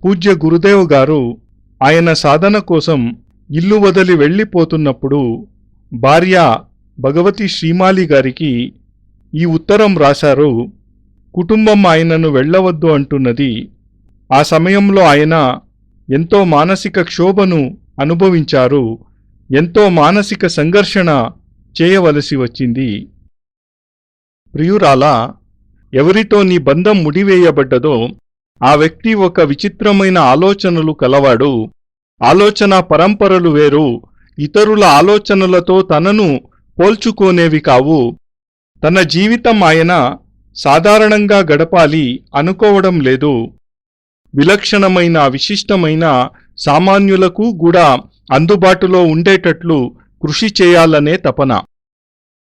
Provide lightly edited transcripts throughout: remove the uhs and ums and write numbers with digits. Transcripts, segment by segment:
పూజ్య గురుదేవ్ గారు ఆయన సాధన కోసం ఇల్లు వదిలి వెళ్ళిపోతున్నప్పుడు భార్య భగవతి శ్రీమాలి గారికి ఈ ఉత్తరం రాశారు. కుటుంబం ఆయనను వెళ్ళవద్దు అంటున్నది. ఆ సమయంలో ఆయన ఎంతో మానసిక క్షోభను అనుభవించారు. ఎంతో మానసిక సంఘర్షణ చేయవలసి వచ్చింది. ప్రియురాలా, ఎవరితో నీ బంధం ముడివేయబడ్డదో ఆ వ్యక్తి ఒక విచిత్రమైన ఆలోచనలు కలవాడు. ఆలోచన పరంపరలు వేరు. ఇతరుల ఆలోచనలతో తనను పోల్చుకోనేవి కావు. తన జీవితం ఆయన సాధారణంగా గడపాలి అనుకోవడం లేదు. విలక్షణమైన విశిష్టమైన సామాన్యులకు కూడా అందుబాటులో ఉండేటట్లు కృషి చేయాలనే తపన.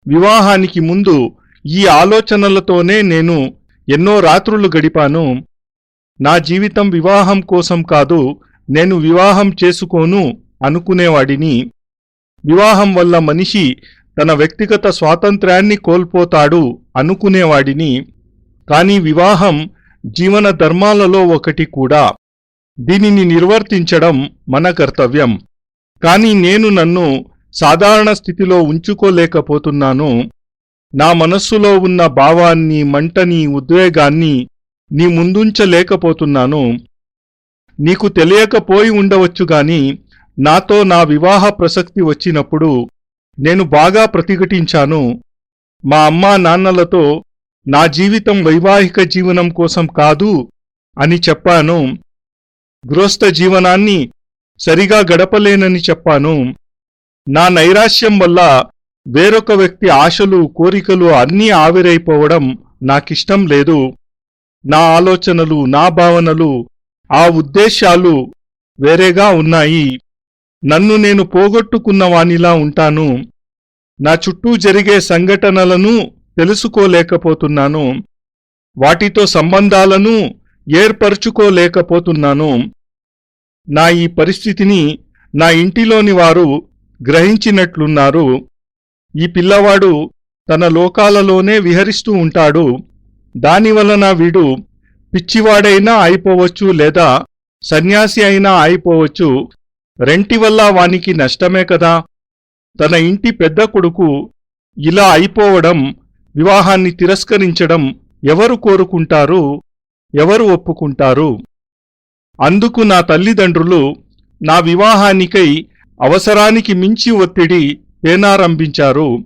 వివాహానికి ముందు ఈ ఆలోచనలతోనే నేను ఎన్నో రాత్రులు గడిపాను. నా జీవితం వివాహం కోసం కాదు, నేను వివాహం చేసుకోను అనుకునేవాడిని. వివాహం వల్ల మనిషి తన వ్యక్తిగత స్వాతంత్ర్యాన్ని కోల్పోతాడు అనుకునేవాడిని. కాని వివాహం జీవన ధర్మాలలో ఒకటి కూడా. దీనిని నిర్వర్తించడం మన కర్తవ్యం. కాని నేను నన్ను సాధారణ స్థితిలో ఉంచుకోలేకపోతున్నాను. నా మనస్సులో ఉన్న భావాన్ని, మంటని, ఉద్వేగాన్ని నీ ముందుంచలేకపోతున్నాను. నీకు తెలియకపోయి ఉండవచ్చుగాని నాతో నా వివాహ ప్రసక్తి వచ్చినప్పుడు నేను బాగా ప్రతిఘటించాను. మా అమ్మా నాన్నలతో నా జీవితం వైవాహిక జీవనం కోసం కాదు అని చెప్పాను. గృహస్థ జీవనాన్ని సరిగా గడపలేనని చెప్పాను. నా నైరాశ్యం వల్ల వేరొక వ్యక్తి ఆశలు, కోరికలు అన్నీ ఆవిరైపోవడం నాకిష్టం లేదు. నా ఆలోచనలు, నా భావనలు, ఆ ఉద్దేశాలు వేరేగా ఉన్నాయి. నన్ను నేను పోగొట్టుకున్నవానిలా ఉంటాను. నా చుట్టూ జరిగే సంఘటనలను తెలుసుకోలేకపోతున్నాను. వాటితో సంబంధాలను ఏర్పరచుకోలేకపోతున్నాను. నా ఈ పరిస్థితిని నా ఇంటిలోని వారు గ్రహించినట్లున్నారు. ఈ పిల్లవాడు తన లోకాలలోనే విహరిస్తూ ఉంటాడు. దానివలన వీడు పిచ్చివాడైనా అయిపోవచ్చు, లేదా సన్యాసి అయినా అయిపోవచ్చు. రెంటివల్ల వానికి నష్టమే కదా. తన ఇంటి పెద్ద కొడుకు ఇలా అయిపోవడం, వివాహాన్ని తిరస్కరించడం ఎవరు కోరుకుంటారు? ఎవరు ఒప్పుకుంటారు? అందుకు నా తల్లిదండ్రులు నా వివాహానికై అవసరానికి మించి ఒత్తిడి తేనారంభించారు.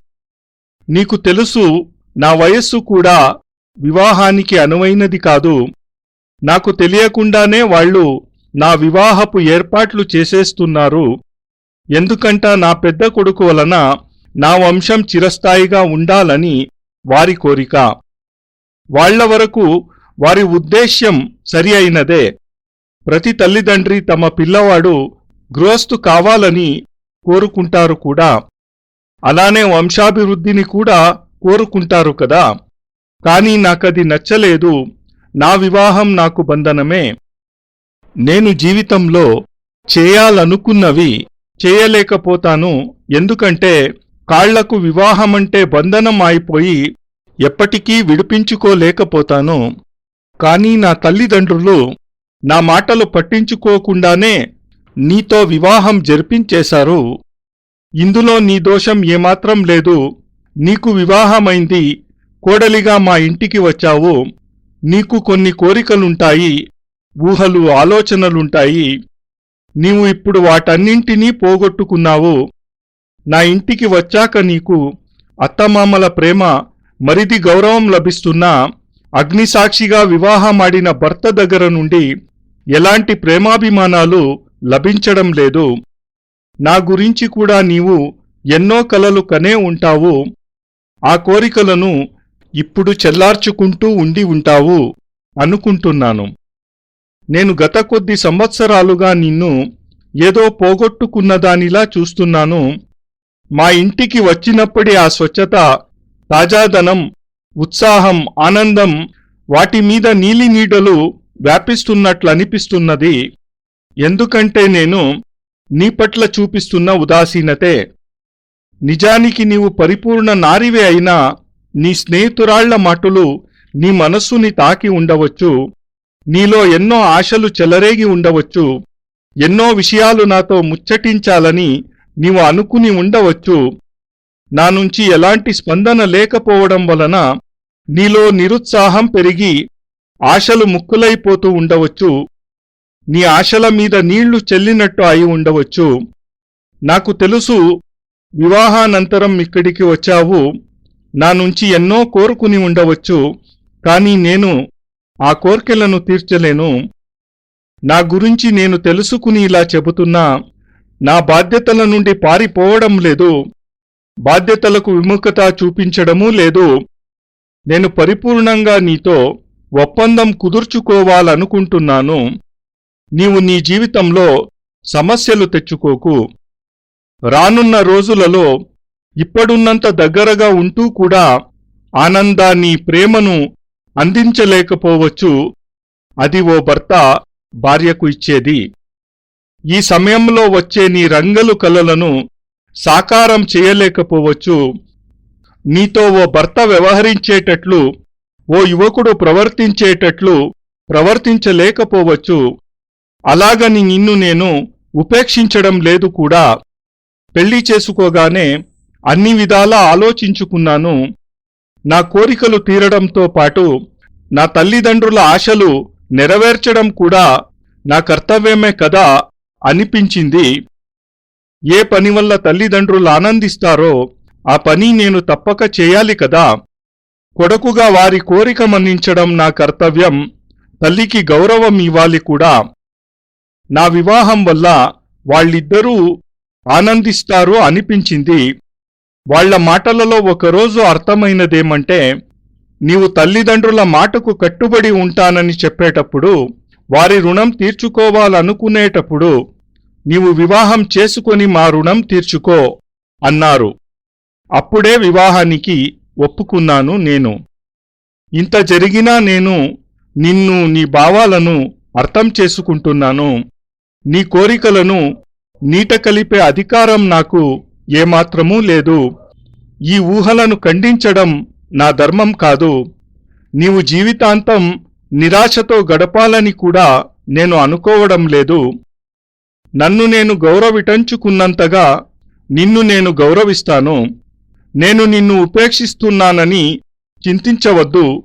నీకు తెలుసు, నా వయస్సు కూడా వివాహానికి అనువైనది కాదు. నాకు తెలియకుండానే వాళ్ళు నా వివాహపు ఏర్పాట్లు చేసేస్తున్నారు. ఎందుకంట నా పెద్ద కొడుకు వలన నా వంశం చిరస్థాయిగా ఉండాలని వారి కోరిక. వాళ్ల వరకు వారి ఉద్దేశ్యం సరి అయినదే. ప్రతి తల్లిదండ్రి తమ పిల్లవాడు గృహస్థు కావాలని కోరుకుంటారు కూడా. అలానే వంశాభివృద్ధిని కూడా కోరుకుంటారు కదా. కాని నాకది నచ్చలేదు. నా వివాహం నాకు బంధనమే. నేను జీవితంలో చేయాలనుకున్నవి చేయలేకపోతాను. ఎందుకంటే కాళ్లకు వివాహమంటే బంధనం అయిపోయి ఎప్పటికీ విడిపించుకోలేకపోతాను. కాని నా తల్లిదండ్రులు నా మాటలు పట్టించుకోకుండానే నీతో వివాహం జరిపించేశారు. ఇందులో నీ దోషం ఏమాత్రం లేదు. నీకు వివాహమైంది, కోడలిగా మా ఇంటికి వచ్చావు. నీకు కొన్ని కోరికలుంటాయి, ఊహలు, ఆలోచనలుంటాయి. నీవు ఇప్పుడు వాటన్నింటినీ పోగొట్టుకున్నావు. నా ఇంటికి వచ్చాక నీకు అత్తమామల ప్రేమ, మరిది గౌరవం లభిస్తున్నా అగ్నిసాక్షిగా వివాహమాడిన భర్త దగ్గర నుండి ఎలాంటి ప్రేమాభిమానాలు లభించడం లేదు. నా గురించి కూడా నీవు ఎన్నో కలలు కనే ఉంటావు. ఆ కోరికలను ఇప్పుడు చెల్లార్చుకుంటూ ఉండి ఉంటావు అనుకుంటున్నాను. నేను గత కొద్ది సంవత్సరాలుగా నిన్ను ఏదో పోగొట్టుకున్నదానిలా చూస్తున్నాను. మా ఇంటికి వచ్చినప్పుడే ఆ స్వచ్ఛత, తాజాదనం, ఉత్సాహం, ఆనందం, వాటి మీద నీలి నీడలు వ్యాపిస్తున్నట్లనిపిస్తున్నది. ఎందుకంటే నేను నీ పట్ల చూపిస్తున్న ఉదాసీనతే. నిజానికి నీవు పరిపూర్ణ నారివే అయినా నీ స్నేహితురాళ్ల మాటలు నీ మనస్సుని తాకి ఉండవచ్చు. నీలో ఎన్నో ఆశలు చెలరేగి ఉండవచ్చు. ఎన్నో విషయాలు నాతో ముచ్చటించాలని నీవు అనుకుని ఉండవచ్చు. నా నుంచి ఎలాంటి స్పందన లేకపోవడం వలన నీలో నిరుత్సాహం పెరిగి ఆశలు ముక్కులైపోతూ ఉండవచ్చు. నీ ఆశల మీద నీళ్లు చెల్లినట్టు అయి ఉండవచ్చు. నాకు తెలుసు, వివాహానంతరం ఇక్కడికి వచ్చావు. నా నుంచి ఎన్నో కోరుకుని ఉండవచ్చు. కానీ నేను ఆ కోర్కెలను తీర్చలేను. నా గురించి నేను తెలుసుకుని ఇలా చెబుతున్నా. నా బాధ్యతల నుండి పారిపోవడం లేదు. బాధ్యతలకు విముఖత చూపించడమూ లేదు. నేను పరిపూర్ణంగా నీతో ఒప్పందం కుదుర్చుకోవాలనుకుంటున్నాను. నీవు నీ జీవితంలో సమస్యలు తెచ్చుకోకు. రానున్న రోజులలో ఇప్పుడున్నంత దగ్గరగా ఉంటూ కూడా ఆనందాన్ని, ప్రేమను అందించలేకపోవచ్చు. అది ఓ భర్త భార్యకు ఇచ్చేది. ఈ సమయంలో వచ్చే నీ రంగులు కలలను సాకారం చేయలేకపోవచ్చు. నీతో ఓ భర్త వ్యవహరించేటట్లు, ఓ యువకుడు ప్రవర్తించేటట్లు ప్రవర్తించలేకపోవచ్చు. అలాగని నిన్ను నేను ఉపేక్షించడం లేదు కూడా. పెళ్లి చేసుకోగానే అన్ని విధాలా ఆలోచించుకున్నాను. నా కోరికలు తీరడంతో పాటు నా తల్లిదండ్రుల ఆశలు నెరవేర్చడం కూడా నా కర్తవ్యమే కదా అనిపించింది. ఏ పని వల్ల తల్లిదండ్రులు ఆనందిస్తారో ఆ పని నేను తప్పక చేయాలి కదా. కొడుకుగా వారి కోరిక మన్నించడం నా కర్తవ్యం. తల్లికి గౌరవం ఇవ్వాలి కూడా. నా వివాహం వల్ల వాళ్ళిద్దరూ ఆనందిస్తారు అనిపించింది. వాళ్ల మాటలలో ఒకరోజు అర్థమైనదేమంటే, నీవు తల్లిదండ్రుల మాటకు కట్టుబడి ఉంటానని చెప్పేటప్పుడు, వారి రుణం తీర్చుకోవాలనుకునేటప్పుడు, నీవు వివాహం చేసుకొని మా రుణం తీర్చుకో అన్నారు. అప్పుడే వివాహానికి ఒప్పుకున్నాను నేను. ఇంత జరిగినా నేను నిన్ను, నీ భావాలను అర్థం చేసుకుంటున్నాను. నీ కోరికలను నీట కలిపే అధికారం నాకు ఏమాత్రమూ లేదు. ఈ ఊహలను ఖండించడం నా ధర్మం కాదు. నీవు జీవితాంతం నిరాశతో గడపాలని కూడా నేను అనుకోవడం లేదు. నన్ను నేను గౌరవించుకున్నంతగా నిన్ను నేను గౌరవిస్తాను. నేను నిన్ను ఉపేక్షిస్తున్నానని చింతించవద్దు.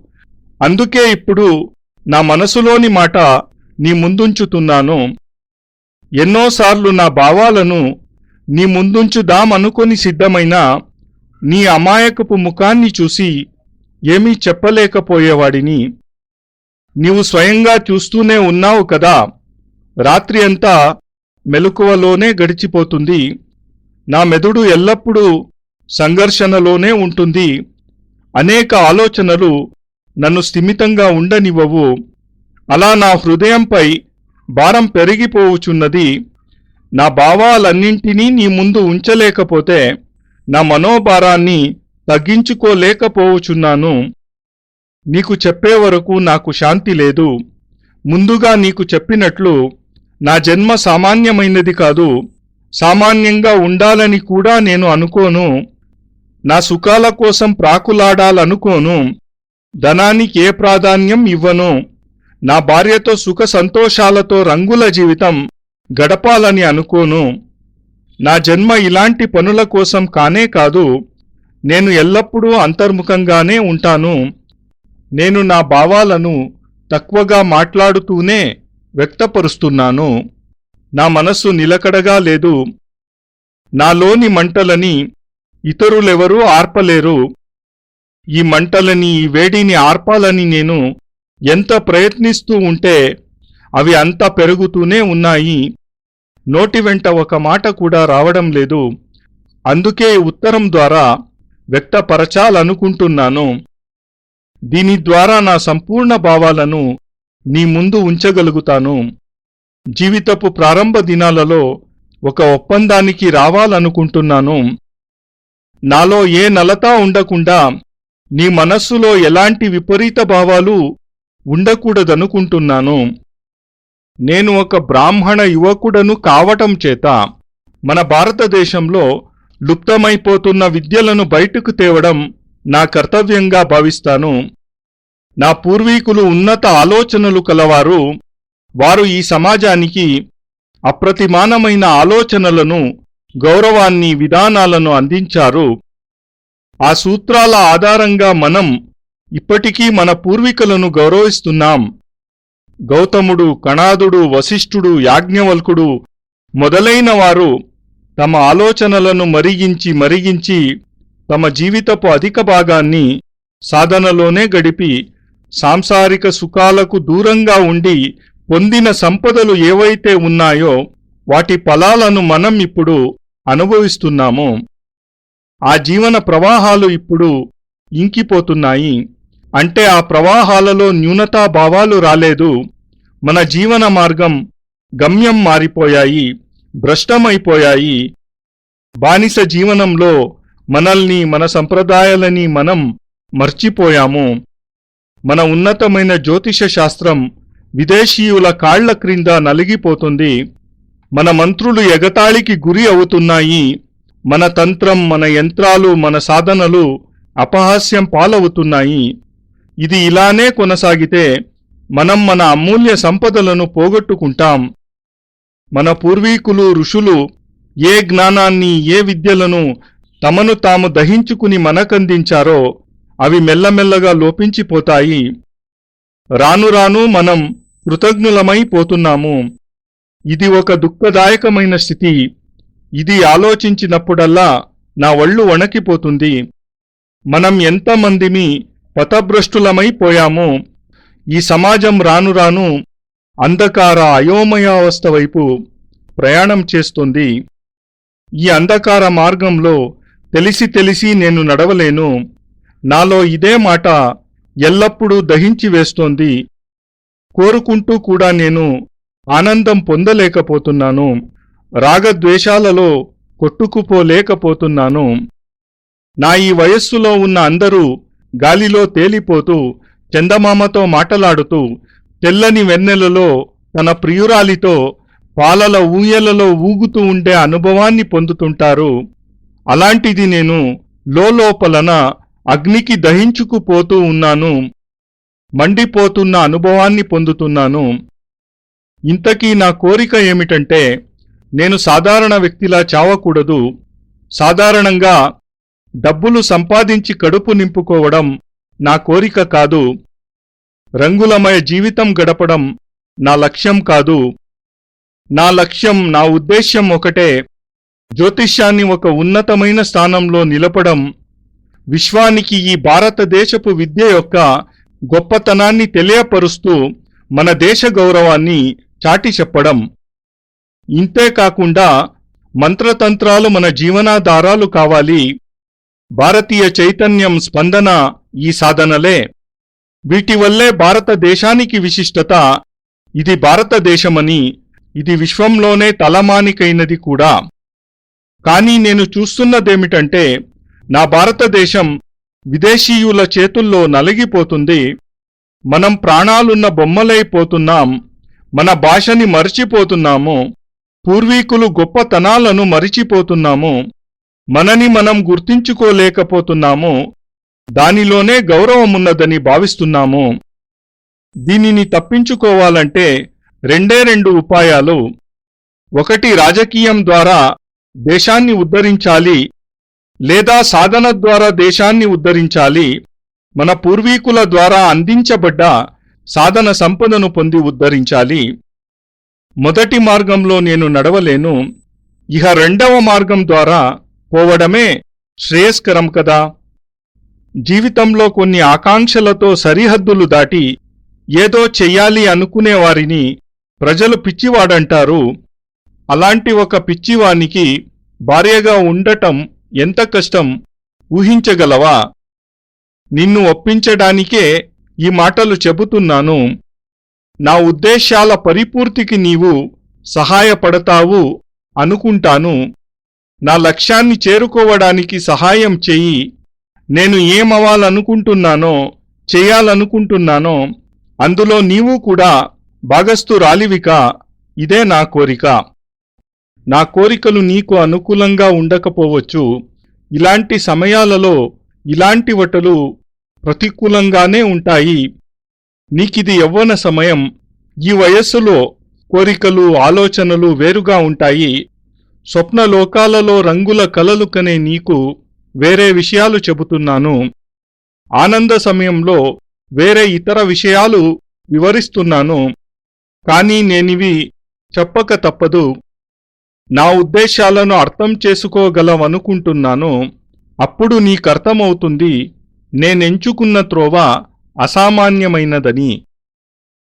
అందుకే ఇప్పుడు నా మనసులోని మాట నీ ముందుంచుతున్నాను. ఎన్నోసార్లు నా భావాలను నీ ముందుంచుదామనుకొని సిద్ధమైనా నీ అమాయకపు ముఖాన్ని చూసి ఏమీ చెప్పలేకపోయేవాడిని. నీవు స్వయంగా చూస్తూనే ఉన్నావు కదా. రాత్రి అంతా మెలకువలోనే గడిచిపోతుంది. నా మెదడు ఎల్లప్పుడూ సంఘర్షణలోనే ఉంటుంది. అనేక ఆలోచనలు నన్ను స్థిమితంగా ఉండనివ్వవు. అలా నా హృదయంపై భారం పెరిగిపోవుచున్నది. నా భావాలన్నింటినీ నీ ముందు ఉంచలేకపోతే నా మనోభారాన్ని తగ్గించుకోలేకపోవచున్నాను. నీకు చెప్పే వరకు నాకు శాంతి లేదు. ముందుగా నీకు చెప్పినట్లు నా జన్మ సామాన్యమైనది కాదు. సామాన్యంగా ఉండాలని కూడా నేను అనుకోను. నా సుఖాల కోసం ప్రాకులాడాలనుకోను. ధనానికి ఏ ప్రాధాన్యం ఇవ్వను. నా భార్యతో సుఖ సంతోషాలతో రంగుల జీవితం గడపాలని అనుకోను. నా జన్మ ఇలాంటి పనుల కోసం కానే కాదు. నేను ఎల్లప్పుడూ అంతర్ముఖంగానే ఉంటాను. నేను నా భావాలను తక్కువగా మాట్లాడుతూనే వ్యక్తపరుస్తున్నాను. నా మనస్సు నిలకడగా లేదు. నాలోని మంటలని ఇతరులెవరూ ఆర్పలేరు. ఈ మంటలని, ఈ వేడిని ఆర్పాలని నేను ఎంత ప్రయత్నిస్తూ ఉంటే అవి అంత పెరుగుతూనే ఉన్నాయి. నోటి వెంట ఒక మాట కూడా రావడం లేదు. అందుకే ఉత్తరం ద్వారా వ్యక్తపరచాలనుకుంటున్నాను. దీని ద్వారా నా సంపూర్ణ భావాలను నీ ముందు ఉంచగలుగుతాను. జీవితపు ప్రారంభ దినాలలో ఒక ఒప్పందానికి రావాలనుకుంటున్నాను. నాలో ఏ నలతా ఉండకుండా, నీ మనస్సులో ఎలాంటి విపరీత భావాలు ఉండకూడదనుకుంటున్నాను. నేను ఒక బ్రాహ్మణ యువకుడను కావటం చేత మన భారతదేశంలో లుప్తమైపోతున్న విద్యలను బయటకు తేవడం నా కర్తవ్యంగా భావిస్తాను. నా పూర్వీకులు ఉన్నత ఆలోచనలు కలవారు. వారు ఈ సమాజానికి అప్రతిమానమైన ఆలోచనలను, గౌరవాన్ని, విధానాలను అందించారు. ఆ సూత్రాల ఆధారంగా మనం ఇప్పటికీ మన పూర్వీకులను గౌరవిస్తున్నాం. గౌతముడు, కణాదుడు, వశిష్ఠుడు, యాజ్ఞవల్కుడు మొదలైన వారు తమ ఆలోచనలను మరిగించి తమ జీవితపు అధిక భాగాన్ని సాధనలోనే గడిపి సాంసారిక సుఖాలకు దూరంగా ఉండి పొందిన సంపదలు ఏవైతే ఉన్నాయో వాటి ఫలాలను మనం ఇప్పుడు అనుభవిస్తున్నాము. ఆ జీవన ప్రవాహాలు ఇప్పుడు ఇంకిపోతున్నాయి. అంటే ఆ ప్రవాహాలలో న్యూనతాభావాలు రాలేదు. మన జీవన మార్గం, గమ్యం మారిపోయాయి, భ్రష్టమైపోయాయి. బానిస జీవనంలో మనల్ని, మన సంప్రదాయాలని మనం మర్చిపోయాము. మన ఉన్నతమైన జ్యోతిష శాస్త్రం విదేశీయుల కాళ్ల క్రింద నలిగిపోతుంది. మన మంత్రులు ఎగతాళికి గురి అవుతున్నాయి. మన తంత్రం, మన యంత్రాలు, మన సాధనలు అపహాస్యం పాలవుతున్నాయి. ఇది ఇలానే కొనసాగితే మనం మన అమూల్య సంపదలను పోగొట్టుకుంటాం. మన పూర్వీకులు, ఋషులు ఏ జ్ఞానాన్ని, ఏ విద్యలను తమను తాము దహించుకుని మనకందించారో అవి మెల్లమెల్లగా లోపించిపోతాయి. రాను రాను మనం కృతజ్ఞులమైపోతున్నాము. ఇది ఒక దుఃఖదాయకమైన స్థితి. ఇది ఆలోచించినప్పుడల్లా నా ఒళ్ళు వణకిపోతుంది. మనం ఎంతమందిమి పథభ్రష్టులమైపోయామో. ఈ సమాజం రాను రాను అంధకార, అయోమయావస్థ వైపు ప్రయాణం చేస్తుంది. ఈ అంధకార మార్గంలో తెలిసి నేను నడవలేను. నాలో ఇదే మాట ఎల్లప్పుడూ దహించి వేస్తోంది. కోరుకుంటూ కూడా నేను ఆనందం పొందలేకపోతున్నాను. రాగద్వేషాలలో కొట్టుకుపోలేకపోతున్నాను. నా ఈ వయస్సులో ఉన్న అందరూ గాలిలో తేలిపోతూ, చందమామతో మాటలాడుతూ, తెల్లని వెన్నెలలో తన ప్రియురాలితో పాలల ఊయలలో ఊగుతూ ఉండే అనుభవాన్ని పొందుతుంటారు. అలాంటిది నేను లోపలన అగ్నికి దహించుకుపోతూ ఉన్నాను. మండిపోతున్న అనుభవాన్ని పొందుతున్నాను. ఇంతకీ నా కోరిక ఏమిటంటే, నేను సాధారణ వ్యక్తిలా చావకూడదు. సాధారణంగా డబ్బులు సంపాదించి కడుపు నింపుకోవడం నా కోరిక కాదు. రంగులమయ జీవితం గడపడం నా లక్ష్యం కాదు. నా లక్ష్యం, నా ఉద్దేశ్యం ఒకటే: జ్యోతిష్యాన్ని ఒక ఉన్నతమైన స్థానంలో నిలపడం, విశ్వానికి ఈ భారతదేశపు విద్య యొక్క గొప్పతనాన్ని తెలియపరుస్తూ మన దేశ గౌరవాన్ని చాటి చెప్పడం. ఇంతేకాకుండా మంత్రతంత్రాలు మన జీవనాధారాలు కావాలి. భారతీయ చైతన్యం, స్పందన ఈ సాధనలే. వీటి వల్లే భారతదేశానికి విశిష్టత. ఇది భారతదేశమని, ఇది విశ్వంలోనే తలమానికైనది కూడా. కానీ నేను చూస్తున్నదేమిటంటే, నా భారతదేశం విదేశీయుల చేతుల్లో నలిగిపోతుంది. మనం ప్రాణాలున్న బొమ్మలైపోతున్నాం. మన భాషని మరిచిపోతున్నాము. పూర్వీకులు గొప్పతనాలను మరిచిపోతున్నాము. మనని మనం గుర్తించుకోలేకపోతున్నాము. దానిలోనే గౌరవమున్నదని భావిస్తున్నాము. దీనిని తప్పించుకోవాలంటే రెండు ఉపాయాలు. ఒకటి, రాజకీయం ద్వారా దేశాన్ని ఉద్ధరించాలి, లేదా సాధన ద్వారా దేశాన్ని ఉద్ధరించాలి. మన పూర్వీకుల ద్వారా అందించబడ్డ సాధన సంపదను పొంది ఉద్ధరించాలి. మొదటి మార్గంలో నేను నడవలేను. ఇహ రెండవ మార్గం ద్వారా పోవడమే శ్రేయస్కరం కదా. జీవితంలో కొన్ని ఆకాంక్షలతో సరిహద్దులు దాటి ఏదో చెయ్యాలి అనుకునేవారిని ప్రజలు పిచ్చివాడంటారు. అలాంటి ఒక పిచ్చివానికి భార్యగా ఉండటం ఎంత కష్టం ఊహించగలవా? నిన్ను ఒప్పించడానికే ఈ మాటలు చెబుతున్నాను. నా ఉద్దేశాల పరిపూర్తికి నీవు సహాయపడతావు అనుకుంటాను. నా లక్ష్యాన్ని చేరుకోవడానికి సహాయం చెయ్యి. నేను ఏమవ్వాలనుకుంటున్నానో, చెయ్యాలనుకుంటున్నానో అందులో నీవు కూడా భాగస్థురాలివిక. ఇదే నా కోరిక. నా కోరికలు నీకు అనుకూలంగా ఉండకపోవచ్చు. ఇలాంటి సమయాలలో ఇలాంటి వటలు ప్రతికూలంగానే ఉంటాయి. నీకిది యవ్వన సమయం. ఈ వయస్సులో కోరికలు, ఆలోచనలు వేరుగా ఉంటాయి. స్వప్నలోకాలలో రంగుల కలలు కనే నీకు వేరే విషయాలు చెబుతున్నాను. ఆనంద సమయంలో వేరే ఇతర విషయాలు వివరిస్తున్నాను. కానీ నేనివి చెప్పక తప్పదు. నా ఉద్దేశాలను అర్థం చేసుకోగలవనుకుంటున్నాను. అప్పుడు నీకర్థమవుతుంది నేనెంచుకున్న త్రోవ అసామాన్యమైనదని.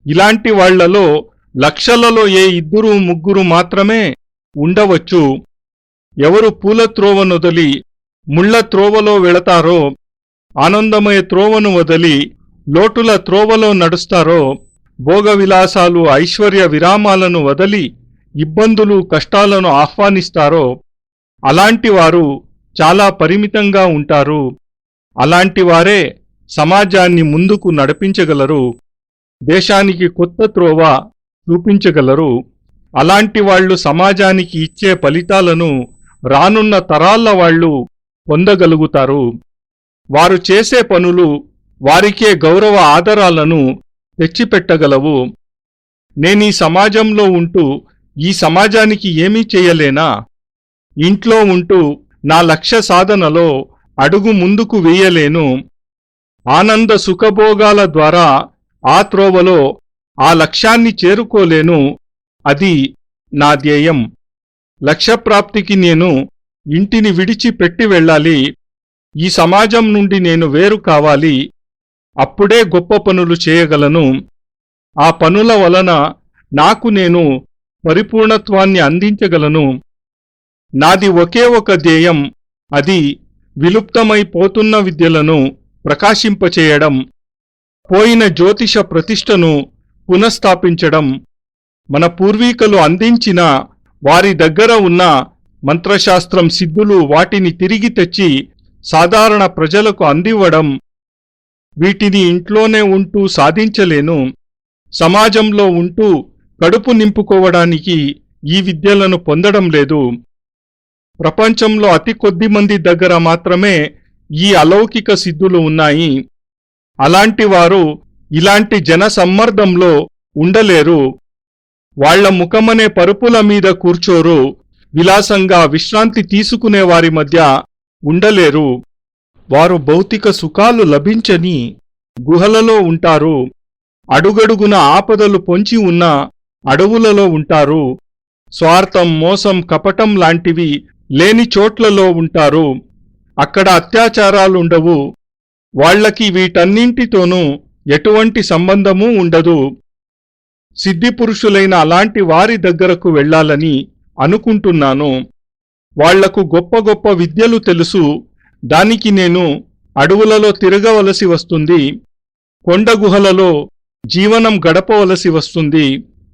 ఇలాంటి వాళ్లలో లక్షలలో ఏ 2-3 మాత్రమే ఉండవచ్చు. ఎవరు పూల త్రోవనొదలి ముళ్ల త్రోవలో వెళతారో, ఆనందమయ త్రోవను వదిలి లోటుల త్రోవలో నడుస్తారో, భోగవిలాసాలు, ఐశ్వర్య విరామాలను వదిలి ఇబ్బందులు, కష్టాలను ఆహ్వానిస్తారో, అలాంటివారు చాలా పరిమితంగా ఉంటారు. అలాంటివారే సమాజాన్ని ముందుకు నడిపించగలరు, దేశానికి కొత్త త్రోవ చూపించగలరు. అలాంటి వాళ్లు సమాజానికి ఇచ్చే ఫలితాలను రానున్న తరాల వాళ్లు పొందగలుగుతారు. వారు చేసే పనులు వారికే గౌరవ ఆదరాలను తెచ్చిపెట్టగలవు. నేనీ సమాజంలో ఉంటూ ఈ సమాజానికి ఏమీ చెయ్యలేనా? ఇంట్లో ఉంటూ నా లక్ష్య సాధనలో అడుగు ముందుకు వేయలేను. ఆనంద సుఖభోగాల ద్వారా ఆ త్రోవలో ఆ లక్ష్యాన్ని చేరుకోలేను. అది నా ధ్యేయం. లక్ష్యప్రాప్తికి నేను ఇంటిని విడిచిపెట్టి వెళ్ళాలి. ఈ సమాజం నుండి నేను వేరు కావాలి. అప్పుడే గొప్ప పనులు చేయగలను. ఆ పనుల వలన నాకు నేను పరిపూర్ణత్వాన్ని అందించగలను. నాది ఒకే ఒక ధ్యేయం. అది విలుప్తమైపోతున్న విద్యలను ప్రకాశింపచేయడం, పోయిన జ్యోతిష ప్రతిష్టను పునఃస్థాపించడం. మన పూర్వీకులు అందించిన వారి దగ్గర ఉన్న మంత్రశాస్త్రం, సిద్ధులు, వాటిని తిరిగి తెచ్చి సాధారణ ప్రజలకు అందివ్వడం. వీటిని ఇంట్లోనే ఉంటూ సాధించలేను. సమాజంలో ఉంటూ కడుపు నింపుకోవడానికి ఈ విద్యలను పొందడం లేదు. ప్రపంచంలో అతి కొద్ది మంది దగ్గర మాత్రమే ఈ అలౌకిక సిద్ధులు ఉన్నాయి. అలాంటి వారు ఇలాంటి జనసమ్మర్దంలో ఉండలేరు. వాళ్ల ముఖమనే పరుపుల మీద కూర్చోరు. విలాసంగా విశ్రాంతి తీసుకునే వారి మధ్య ఉండలేరు. వారు భౌతిక సుఖాలు లభించని గుహలలో ఉంటారు. అడుగడుగున ఆపదలు పొంచి ఉన్న అడవులలో ఉంటారు. స్వార్థం, మోసం, కపటం లాంటివి లేని చోట్లలో ఉంటారు. అక్కడ అత్యాచారాలుండవు. వాళ్లకి వీటన్నింటితోనూ ఎటువంటి సంబంధమూ ఉండదు. సిద్ధిపురుషులైన అలాంటి వారి దగ్గరకు వెళ్లాలని అనుకుంటున్నాను. వాళ్లకు గొప్ప గొప్ప విద్యలు తెలుసు. దానికి నేను అడవులలో తిరగవలసి వస్తుంది. కొండ గుహలలో జీవనం గడపవలసి వస్తుంది.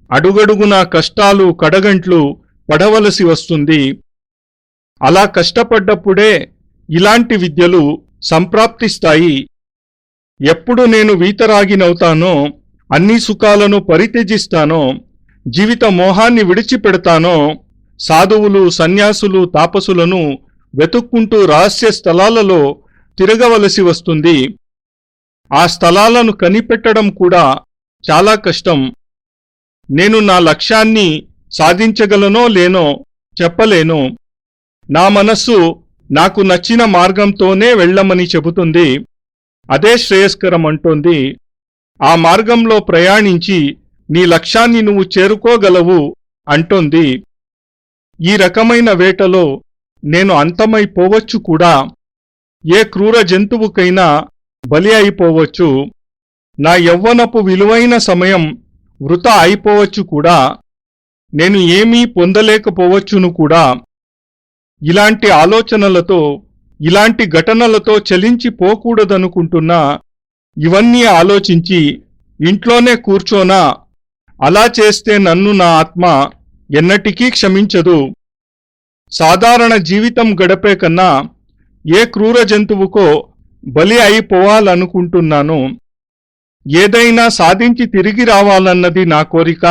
అడుగడుగునా కష్టాలు, కడగంట్లు పడవలసి వస్తుంది. అలా కష్టపడ్డప్పుడే ఇలాంటి విద్యలు సంప్రాప్తిస్తాయి. ఎప్పుడు నేను వీతరాగినవుతానో, అన్ని సుఖాలను పరిత్యజిస్తానో, జీవిత మోహాన్ని విడిచిపెడతానో, సాధువులు, సన్యాసులు, తాపసులను వెతుక్కుంటూ రహస్య స్థలాలలో తిరగవలసి వస్తుంది. ఆ స్థలాలను కనిపెట్టడం కూడా చాలా కష్టం. నేను నా లక్ష్యాన్ని సాధించగలనో లేనో చెప్పలేను. నా మనస్సు నాకు నచ్చిన మార్గంతోనే వెళ్ళమని చెబుతుంది. అదే శ్రేయస్కరం అంటోంది. ఆ మార్గంలో ప్రయాణించి నీ లక్ష్యాన్ని నువ్వు చేరుకోగలవు అంటోంది. ఈ రకమైన వేటలో నేను అంతమైపోవచ్చు కూడా. ఏ క్రూర జంతువుకైనా బలి అయిపోవచ్చు. నా యవ్వనపు విలువైన సమయం వృథా అయిపోవచ్చు కూడా. నేను ఏమీ పొందలేకపోవచ్చును కూడా. ఇలాంటి ఆలోచనలతో, ఇలాంటి ఘటనలతో చలించిపోకూడదనుకుంటున్నా. ఇవన్నీ ఆలోచించి ఇంట్లోనే కూర్చోనా? అలా చేస్తే నన్ను నా ఆత్మ ఎన్నటికీ క్షమించదు. సాధారణ జీవితం గడిపే కన్నా ఏ క్రూర జంతువుకో బలి అయిపోవాలనుకుంటున్నాను. ఏదైనా సాధించి తిరిగి రావాలన్నది నా కోరిక.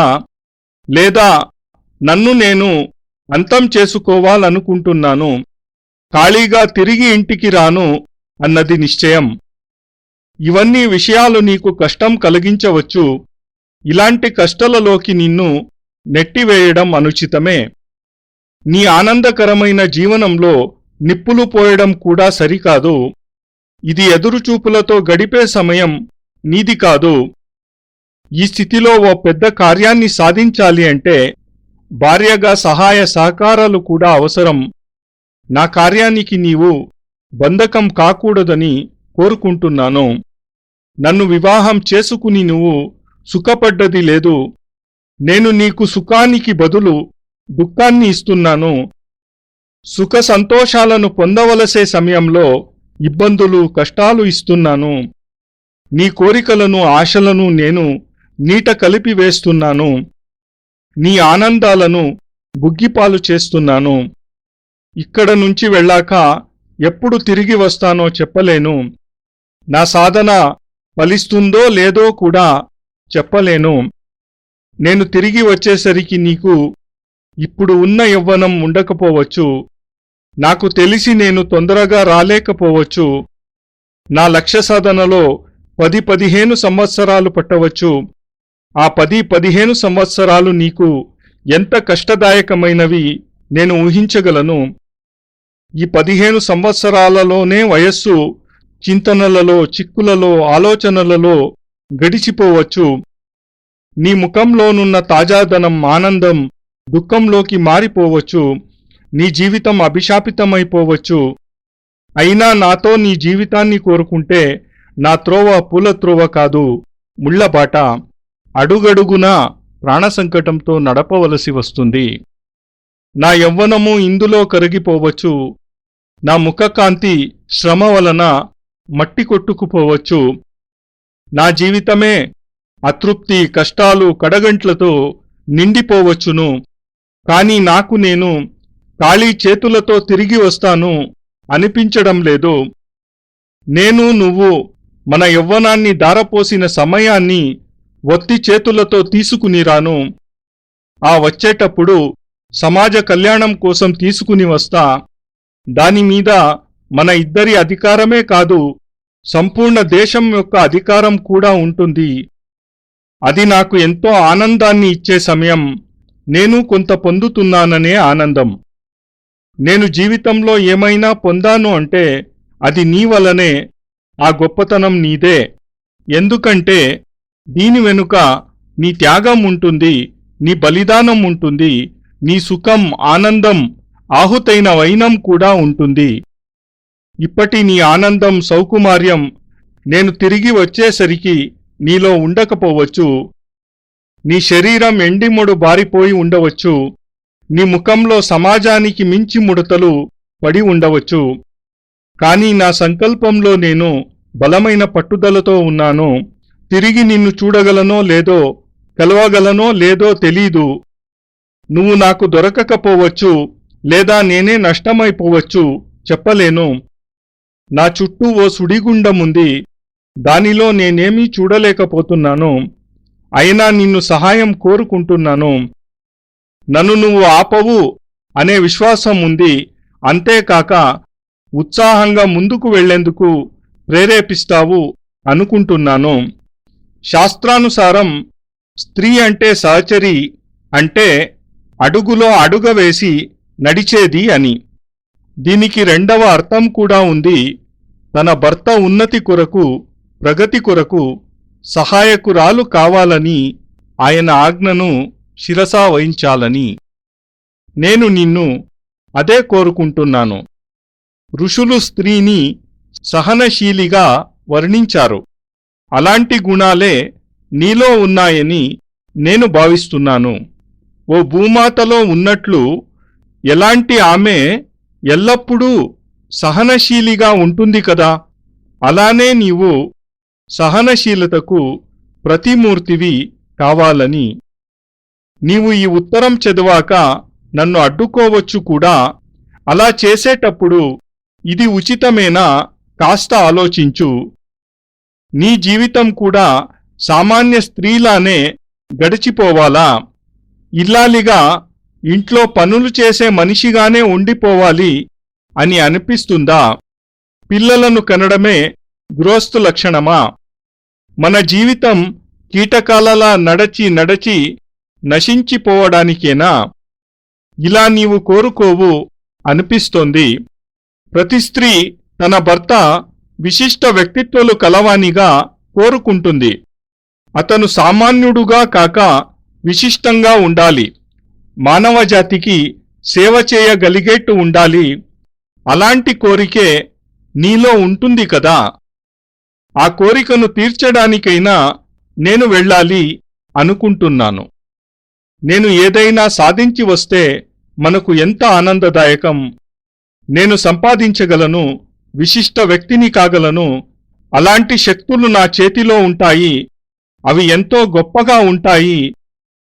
లేదా నన్ను నేను అంతం చేసుకోవాలనుకుంటున్నాను. ఖాళీగా తిరిగి ఇంటికి రాను అన్నది నిశ్చయం. ఇవన్నీ విషయాలు నీకు కష్టం కలిగించవచ్చు. ఇలాంటి కష్టాలలోకి నిన్ను నెట్టివేయడం అనుచితమే. నీ ఆనందకరమైన జీవనంలో నిప్పులు పోయడం కూడా సరికాదు. ఇది ఎదురుచూపులతో గడిపే సమయం నీది కాదు. ఈ స్థితిలో ఓ పెద్ద కార్యాన్ని సాధించాలి అంటే భార్యగా సహాయ సహకారాలు కూడా అవసరం. నా కార్యానికి నీవు బంధకం కాకూడదని కోరుకుంటున్నాను. నన్ను వివాహం చేసుకుని నువ్వు సుఖపడ్డది లేదు. నేను నీకు సుఖానికి బదులు దుఃఖాన్ని ఇస్తున్నాను. సుఖ సంతోషాలను పొందవలసే సమయంలో ఇబ్బందులు కష్టాలు ఇస్తున్నాను. నీ కోరికలను ఆశలను నేను నీట కలిపి వేస్తున్నాను. నీ ఆనందాలను బుగ్గిపాలు చేస్తున్నాను. ఇక్కడ నుంచి వెళ్ళాక ఎప్పుడు తిరిగి వస్తానో చెప్పలేను. నా సాధన ఫలిస్తుందో లేదో కూడా చెప్పలేను. నేను తిరిగి వచ్చేసరికి నీకు ఇప్పుడు ఉన్న యవ్వనం ఉండకపోవచ్చు. నాకు తెలిసి నేను తొందరగా రాలేకపోవచ్చు. నా లక్ష్య సాధనలో 10-15 సంవత్సరాలు పట్టవచ్చు. ఆ 10-15 సంవత్సరాలు నీకు ఎంత కష్టదాయకమైనవి నేను ఊహించగలను. ఈ 15 సంవత్సరాలలోనే వయస్సు చింతనలలో, చిక్కులలో, ఆలోచనలలో గడిచిపోవచ్చు. నీ ముఖంలోనున్న తాజాదనం, ఆనందం దుఃఖంలోకి మారిపోవచ్చు. నీ జీవితం అభిశాపితమైపోవచ్చు. అయినా నాతో నీ జీవితాన్ని కోరుకుంటే నా త్రోవ పూల త్రోవ కాదు, ముళ్లబాట. అడుగడుగునా ప్రాణసంకటంతో నడపవలసి వస్తుంది. నా యవ్వనము ఇందులో కరిగిపోవచ్చు. నా ముఖకాంతి శ్రమ వలన మట్టి కొట్టుకుపోవచ్చు. నా జీవితమే అతృప్తి, కష్టాలు, కడగంట్లతో నిండిపోవచ్చును. కాని నాకు నేను ఖాళీ చేతులతో తిరిగి వస్తాను అనిపించడం లేదు. నేను నువ్వు మన యవ్వనాన్ని దారపోసిన సమయాన్ని ఒత్తి చేతులతో తీసుకుని రాను. ఆ వచ్చేటప్పుడు సమాజ కళ్యాణం కోసం తీసుకుని వస్తా. దానిమీద మన ఇద్దరి అధికారమే కాదు, సంపూర్ణ దేశం యొక్క అధికారం కూడా ఉంటుంది. అది నాకు ఎంతో ఆనందాన్ని ఇచ్చే సమయం. నేను కొంత పొందుతున్నాననే ఆనందం. నేను జీవితంలో ఏమైనా పొందాను అంటే అది నీ వలనే. ఆ గొప్పతనం నీదే. ఎందుకంటే దీని వెనుక నీ త్యాగం ఉంటుంది, నీ బలిదానం ఉంటుంది, నీ సుఖం, ఆనందం, ఆహుతైన వైనం కూడా ఉంటుంది. ఇప్పటి నీ ఆనందం, సౌకుమార్యం నేను తిరిగి వచ్చేసరికి నీలో ఉండకపోవచ్చు. నీ శరీరం ఎండిముడు బారిపోయి ఉండవచ్చు. నీ ముఖంలో సమాజానికి మించి ముడతలు పడి ఉండవచ్చు. కాని నా సంకల్పంలో నేను బలమైన పట్టుదలతో ఉన్నాను. తిరిగి నిన్ను చూడగలనో లేదో, కలవగలనో లేదో తెలీదు. నువ్వు నాకు దొరకకపోవచ్చు, లేదా నేనే నష్టమైపోవచ్చు, చెప్పలేను. నా చుట్టూ ఓ సుడిగుండముంది. దానిలో నేనేమీ చూడలేకపోతున్నాను. అయినా నిన్ను సహాయం కోరుకుంటున్నాను. నన్ను నువ్వు ఆపవు అనే విశ్వాసం ఉంది. అంతేకాక ఉత్సాహంగా ముందుకు వెళ్లేందుకు ప్రేరేపిస్తావు అనుకుంటున్నాను. శాస్త్రానుసారం స్త్రీ అంటే సహచరి, అంటే అడుగులో అడుగ వేసి నడిచేది అని. దీనికి రెండవ అర్థం కూడా ఉంది. తన భర్త ఉన్నతి కొరకు, ప్రగతి కొరకు సహాయకురాలు కావాలని, ఆయన ఆజ్ఞను శిరసా వహించాలని. నేను నిన్ను అదే కోరుకుంటున్నాను. ఋషులు స్త్రీని సహనశీలిగా వర్ణించారు. అలాంటి గుణాలే నీలో ఉన్నాయని నేను భావిస్తున్నాను. ఓ భూమాతలో ఉన్నట్లు ఎలాంటి ఆమె ఎల్లప్పుడూ సహనశీలిగా ఉంటుంది కదా, అలానే నీవు సహనశీలతకు ప్రతిమూర్తివి కావాలని. నీవు ఈ ఉత్తరం చదివాక నన్ను అడ్డుకోవచ్చు కూడా. అలా చేసేటప్పుడు ఇది ఉచితమేనా కాస్త ఆలోచించు. నీ జీవితం కూడా సామాన్య స్త్రీలానే గడిచిపోవాలా? ఇల్లాలిగా ఇంట్లో పనులు చేసే మనిషిగానే ఉండిపోవాలి అని అనిపిస్తుందా? పిల్లలను కనడమే గృహస్థు లక్షణమా? మన జీవితం కీటకాలలా నడచి నడచి నశించిపోవడానికేనా? ఇలా నీవు కోరుకోవు అనిపిస్తోంది. ప్రతి స్త్రీ తన భర్త విశిష్ట వ్యక్తిత్వాలు కలవానిగా కోరుకుంటుంది. అతను సామాన్యుడుగా కాక విశిష్టంగా ఉండాలి. మానవజాతికి సేవ చేయగలిగేట్టు ఉండాలి. అలాంటి కోరికే నీలో ఉంటుంది కదా. ఆ కోరికను తీర్చడానికైనా నేను వెళ్ళాలి అనుకుంటున్నాను. నేను ఏదైనా సాధించి వస్తే మనకు ఎంత ఆనందదాయకం. నేను సంపాదించగలను, విశిష్ట వ్యక్తిని కాగలను. అలాంటి శక్తులు నా చేతిలో ఉంటాయి. అవి ఎంతో గొప్పగా ఉంటాయి.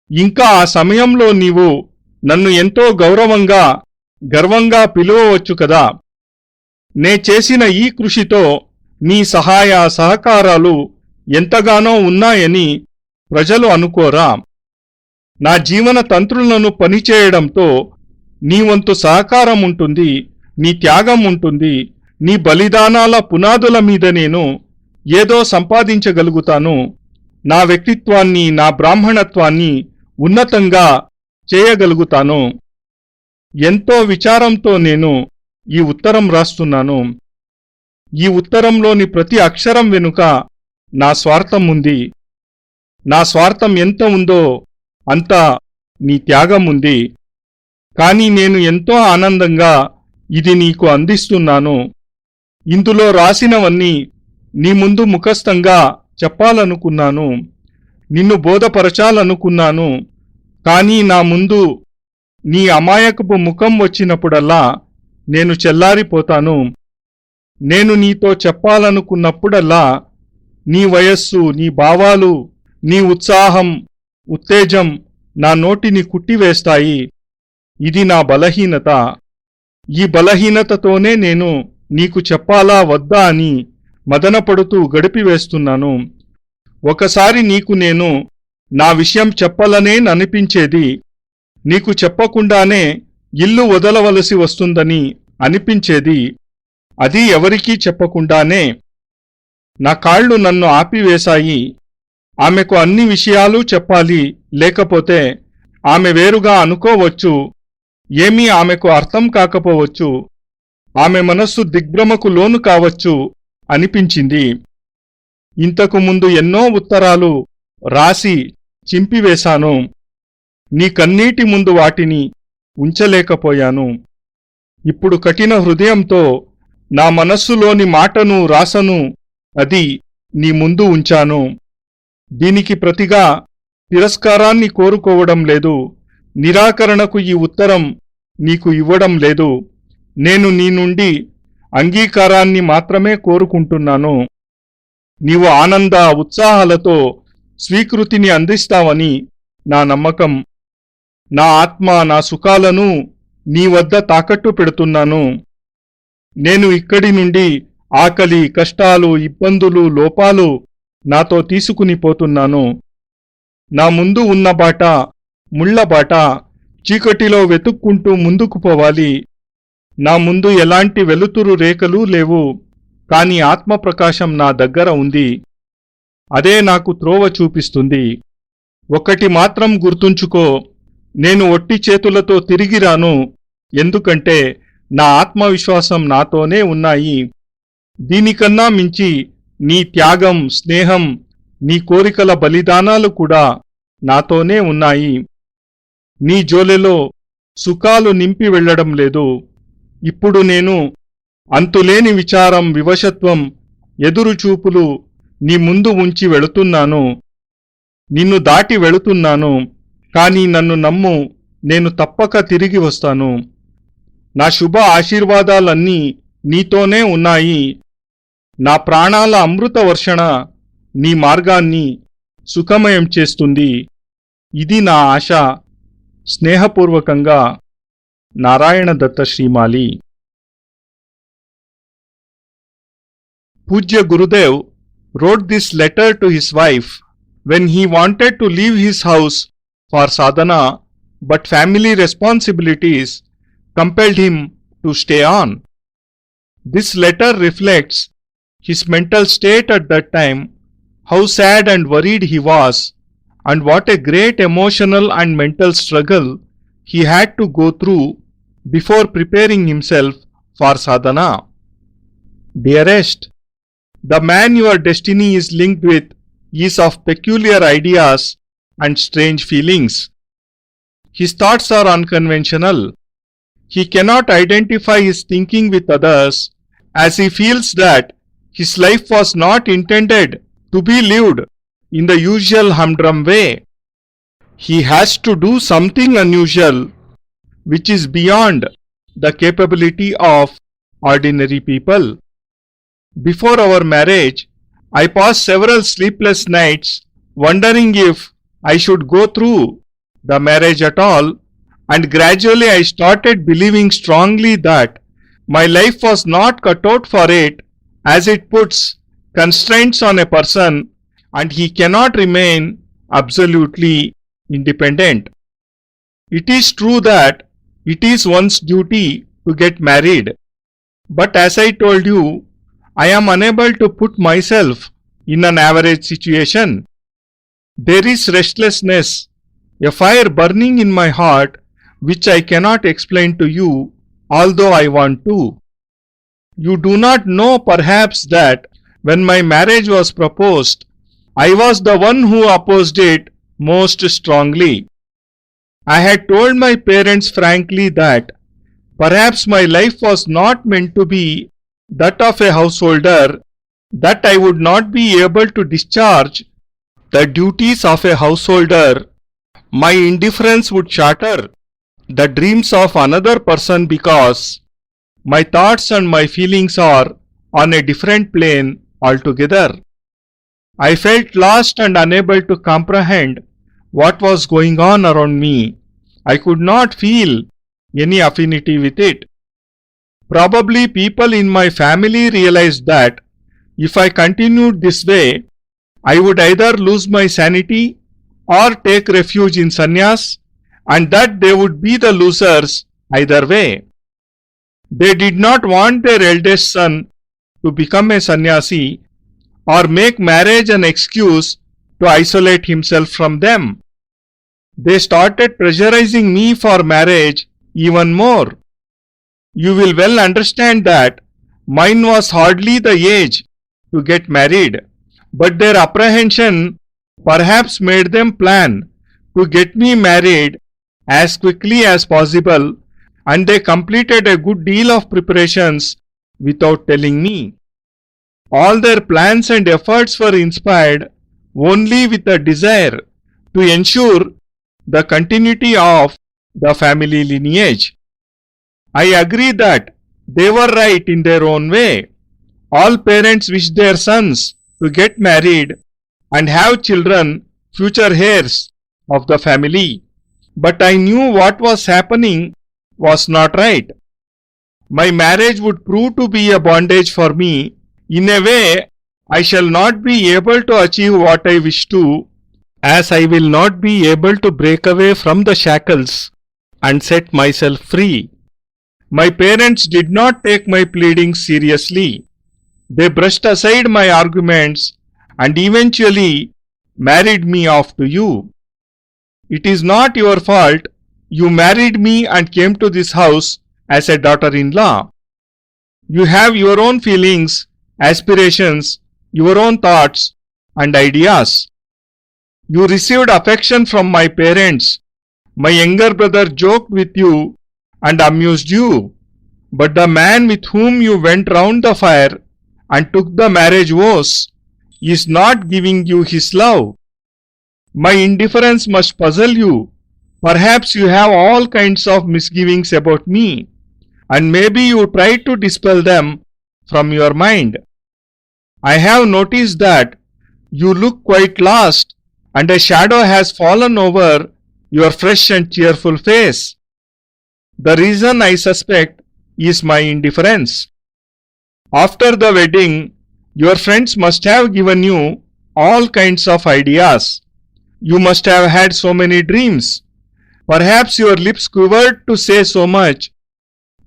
ఇంకా ఆ సమయంలో నీవు నన్ను ఎంతో గౌరవంగా, గర్వంగా పిలువవచ్చు కదా. నే చేసిన ఈ కృషితో నీ సహాయ సహకారాలు ఎంతగానో ఉన్నాయని ప్రజలు అనుకోరా? నా జీవన తంత్రులను పనిచేయడంతో నీ వంతు సహకారం ఉంటుంది, నీ త్యాగం ఉంటుంది. నీ బలిదానాల పునాదుల మీద నేను ఏదో సంపాదించగలుగుతాను. నా వ్యక్తిత్వాన్ని, నా బ్రాహ్మణత్వాన్ని ఉన్నతంగా చేయగలుగుతాను. ఎంతో విచారంతో నేను ఈ ఉత్తరం రాస్తున్నాను. ఈ ఉత్తరంలోని ప్రతి అక్షరం వెనుక నా స్వార్థం ఉంది. నా స్వార్థం ఎంత ఉందో అంత నీ త్యాగం ఉంది. కాని నేను ఎంతో ఆనందంగా ఇది నీకు అందిస్తున్నాను. ఇందులో రాసినవన్నీ నీ ముందు ముఖస్థంగా చెప్పాలనుకున్నాను, నిన్ను బోధపరచాలనుకున్నాను. కానీ నా ముందు నీ అమాయకపు ముఖం వచ్చినప్పుడల్లా నేను చెల్లారిపోతాను. నేను నీతో చెప్పాలనుకున్నప్పుడల్లా నీ వయస్సు, నీ భావాలు, నీ ఉత్సాహం, ఉత్తేజం నా నోటిని కుట్టివేస్తాయి. ఇది నా బలహీనత. ఈ బలహీనతతోనే నేను నీకు చెప్పాలా వద్దా అని మదనపడుతూ గడిపివేస్తున్నాను. ఒకసారి నీకు నేను నా విషయం చెప్పలనే ననిపించేది. నీకు చెప్పకుండానే ఇల్లు వదలవలసి వస్తుందని అనిపించేది. అది ఎవరికీ చెప్పకుండానే. నా కాళ్ళు నన్ను ఆపివేశాయి. ఆమెకు అన్ని విషయాలు చెప్పాలి, లేకపోతే ఆమె వేరుగా అనుకోవచ్చు. ఏమీ ఆమెకు అర్థం కాకపోవచ్చు. ఆమె మనస్సు దిగ్భ్రమకు లోను కావచ్చు అనిపించింది. ఇంతకు ముందు ఎన్నో ఉత్తరాలు రాసి చింపివేశాను. నీ కన్నీటి ముందు వాటిని ఉంచలేకపోయాను. ఇప్పుడు కఠిన హృదయంతో నా మనస్సులోని మాటను రాసను, అది నీ ముందు ఉంచాను. దీనికి ప్రతిగా తిరస్కారాన్ని కోరుకోవడం లేదు. నిరాకరణకు ఈ ఉత్తరం నీకు ఇవ్వడం లేదు. నేను నీ నుండి అంగీకారాన్ని మాత్రమే కోరుకుంటున్నాను. నీవు ఆనంద ఉత్సాహాలతో స్వీకృతిని అందిస్తావని నా నమ్మకం. నా ఆత్మ, నా సుఖాలను నీ వద్ద తాకట్టు పెడుతున్నాను. నేను ఇక్కడి నుండి ఆకలి, కష్టాలు, ఇబ్బందులు, లోపాలు నాతో తీసుకుని పోతున్నాను. నా ముందు ఉన్న బాట ముళ్ళ బాట. చీకటిలో వెతుక్కుంటూ ముందుకు పోవాలి. నా ముందు ఎలాంటి వెలుతురు రేఖలు లేవు. కాని ఆత్మప్రకాశం నా దగ్గర ఉంది. అదే నాకు త్రోవ చూపిస్తుంది. ఒక్కటి మాత్రం గుర్తుంచుకో, నేను ఒట్టి చేతులతో తిరిగిరాను. ఎందుకంటే నా ఆత్మవిశ్వాసం నాతోనే ఉన్నాయి. దీనికన్నా మించి నీ త్యాగం, స్నేహం, నీ కోరికల బలిదానాలు కూడా నాతోనే ఉన్నాయి. నీ జోలెలో సుఖాలు నింపి వెళ్లడం లేదు. ఇప్పుడు నేను అంతులేని విచారం, వివశత్వం, ఎదురుచూపులు నీ ముందు ఉంచి వెళుతున్నాను. నిన్ను దాటి వెళుతున్నాను. కాని నన్ను నమ్ము, నేను తప్పక తిరిగి వస్తాను. నా శుభ ఆశీర్వాదాలన్నీ నీతోనే ఉన్నాయి. నా ప్రాణాల అమృత వర్షణ నీ మార్గాన్ని సుఖమయం చేస్తుంది. ఇది నా ఆశ. స్నేహపూర్వకంగా నారాయణ దత్త Shrimali. Pujya Gurudev wrote this letter to his wife when he wanted to leave his house for sadhana, but family responsibilities compelled him to stay on. This letter reflects his mental state at that time, how sad and worried he was, and what a great emotional and mental struggle he had to go through before preparing himself for sadhana. Dearest, the man your destiny is linked with is of peculiar ideas and strange feelings. His thoughts are unconventional. He cannot identify his thinking with others, as he feels that his life was not intended to be lived in the usual humdrum way. He has to do something unusual, which is beyond the capability of ordinary people. Before our marriage, I passed several sleepless nights wondering if I should go through the marriage at all, and gradually I started believing strongly that my life was not cut out for it, as it puts constraints on a person and he cannot remain absolutely independent. It is true that it is one's duty to get married, but as I told you, I am unable to put myself in an average situation. There is restlessness, a fire burning in my heart which I cannot explain to you, although I want to. You do not know perhaps that when my marriage was proposed, I was the one who opposed it most strongly. I had told my parents frankly that perhaps my life was not meant to be that of a householder, that I would not be able to discharge the duties of a householder. My indifference would shatter the dreams of another person because my thoughts and my feelings are on a different plane altogether. I felt lost and unable to comprehend what was going on around me. I could not feel any affinity with it. Probably people in my family realized that if I continued this way, I would either lose my sanity or take refuge in sannyas, and that they would be the losers either way. They did not want their eldest son to become a sannyasi or make marriage an excuse to isolate himself from them. They started pressurizing me for marriage even more. You will well understand that mine was hardly the age to get married, but their apprehension perhaps made them plan to get me married as quickly as possible, and they completed a good deal of preparations without telling me. All their plans and efforts were inspired only with a desire to ensure the continuity of the family lineage. I agree that they were right in their own way. All parents wish their sons to get married and have children, future heirs of the family. But I knew what was happening was not right. My marriage would prove to be a bondage for me. In a way, I shall not be able to achieve what I wish to, as I will not be able to break away from the shackles and set myself free. My parents did not take my pleadings seriously. They brushed aside my arguments and eventually married me off to you. It is not your fault. You married me and came to this house as a daughter-in-law. You have your own feelings, aspirations, your own thoughts and ideas. You received affection from my parents. My younger brother joked with you and amused you. But the man with whom you went round the fire and took the marriage vows is not giving you his love. My indifference must puzzle you. Perhaps you have all kinds of misgivings about me, and maybe you try to dispel them from your mind. I have noticed that you look quite lost, and a shadow has fallen over your fresh and cheerful face. The reason, I suspect, is my indifference. After the wedding, your friends must have given you all kinds of ideas. You must have had so many dreams. Perhaps your lips quivered to say so much.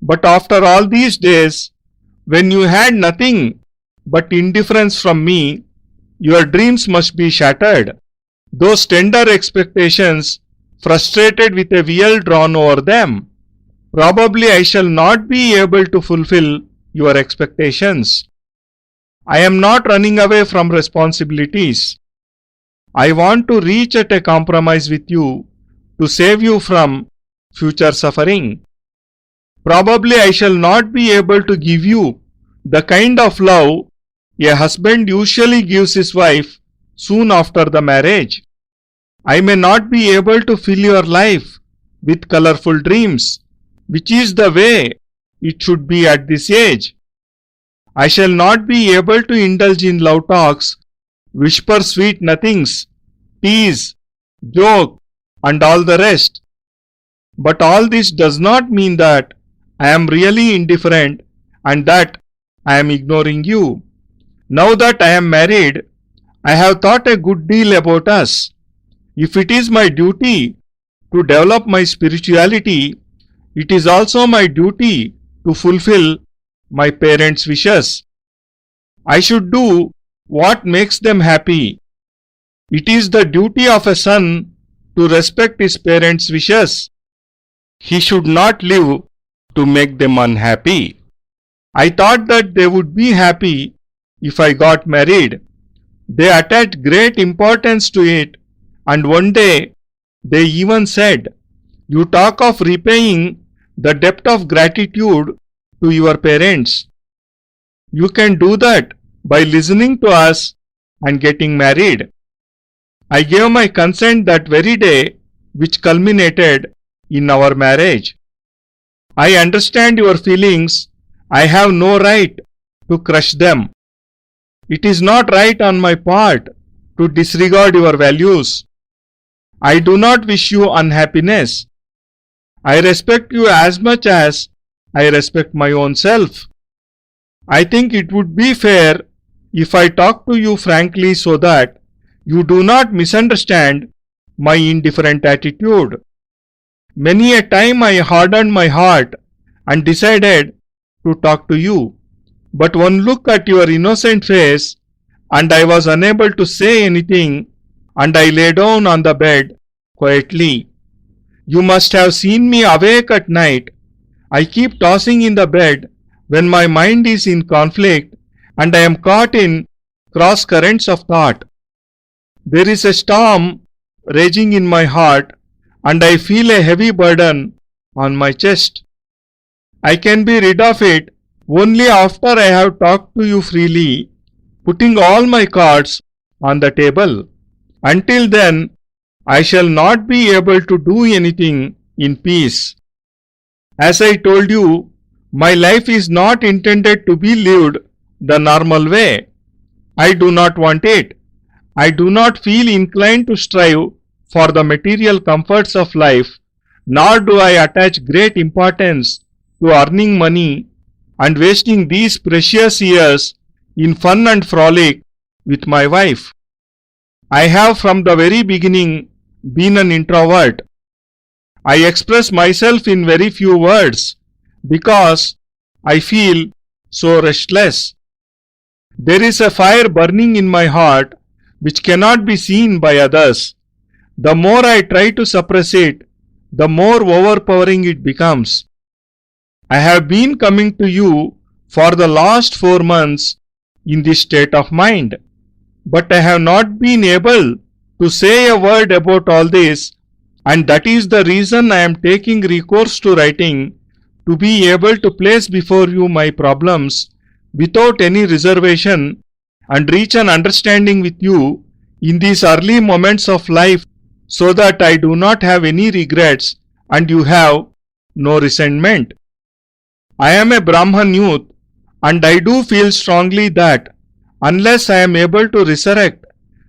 But after all these days, when you had nothing but indifference from me, your dreams must be shattered. Those tender expectations frustrated with a veil drawn over them. Probably I shall not be able to fulfill your expectations. I am not running away from responsibilities. I want to reach at a compromise with you to save you from future suffering. Probably I shall not be able to give you the kind of love a husband usually gives his wife soon after the marriage. I may not be able to fill your life with colorful dreams, which is the way it should be at this age. I shall not be able to indulge in love talks, whisper sweet nothings, tease, joke, and all the rest. But all this does not mean that I am really indifferent and that I am ignoring you. Now that I am married, I have thought a good deal about us. If it is my duty to develop my spirituality, it is also my duty to fulfill my parents' wishes. I should do what makes them happy. It is the duty of a son to respect his parents' wishes. He should not live to make them unhappy. I thought that they would be happy if I got married. They attached great importance to it, and one day they even said, "You talk of repaying the debt of gratitude to your parents. You can do that by listening to us and getting married." I gave my consent that very day, which culminated in our marriage. I understand your feelings. I have no right to crush them. It is not right on my part to disregard your values. I do not wish you unhappiness. I respect you as much as I respect my own self. I think it would be fair if I talk to you frankly so that you do not misunderstand my indifferent attitude. Many a time I hardened my heart and decided to talk to you. But one look at your innocent face and I was unable to say anything, and I lay down on the bed quietly. You must have seen me awake at night. I keep tossing in the bed when my mind is in conflict and I am caught in cross currents of thought. There is a storm raging in my heart and I feel a heavy burden on my chest. I can be rid of it only after I have talked to you freely, putting all my cards on the table. Until then, I shall not be able to do anything in peace. As I told you, my life is not intended to be lived the normal way. I do not want it. I do not feel inclined to strive for the material comforts of life, nor do I attach great importance to earning money and wasting these precious years in fun and frolic with my wife. I have from the very beginning been an introvert. I express myself in very few words because I feel so restless. There is a fire burning in my heart which cannot be seen by others. The more I try to suppress it, the more overpowering it becomes. I have been coming to you for the last 4 months in this state of mind, but I have not been able to say a word about all this, and that is the reason I am taking recourse to writing, to be able to place before you my problems without any reservation and reach an understanding with you in these early moments of life, so that I do not have any regrets and you have no resentment. I am a Brahman youth, and I do feel strongly that unless I am able to resurrect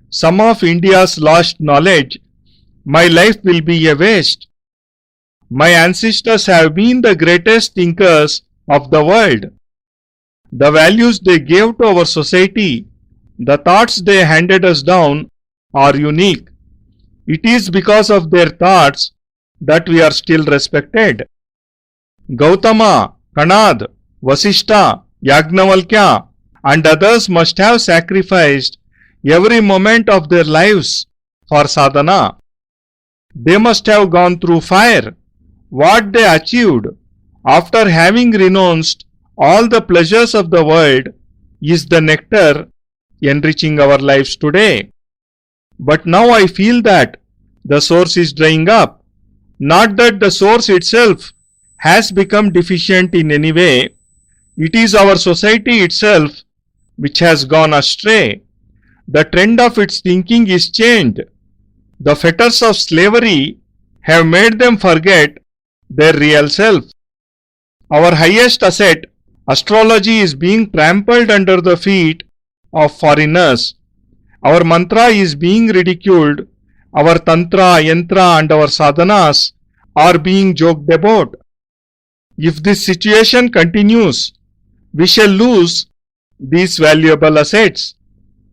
some of India's lost knowledge, my life will be a waste. My ancestors have been the greatest thinkers of the world. The values they gave to our society, the thoughts they handed us down are unique. It is because of their thoughts that we are still respected. Gautama, Kanad, Vasishta, Yagnavalkya and others must have sacrificed every moment of their lives for sadhana. They must have gone through fire. What they achieved after having renounced all the pleasures of the world is the nectar enriching our lives today. But now I feel that the source is drying up. Not that the source itself has become deficient in any way. It is our society itself which has gone astray. The trend of its thinking is changed. The fetters of slavery have made them forget their real self. Our highest asset, astrology, is being trampled under the feet of foreigners. Our mantra is being ridiculed. Our tantra, yantra and our sadhanas are being joked about. If this situation continues, we shall lose these valuable assets.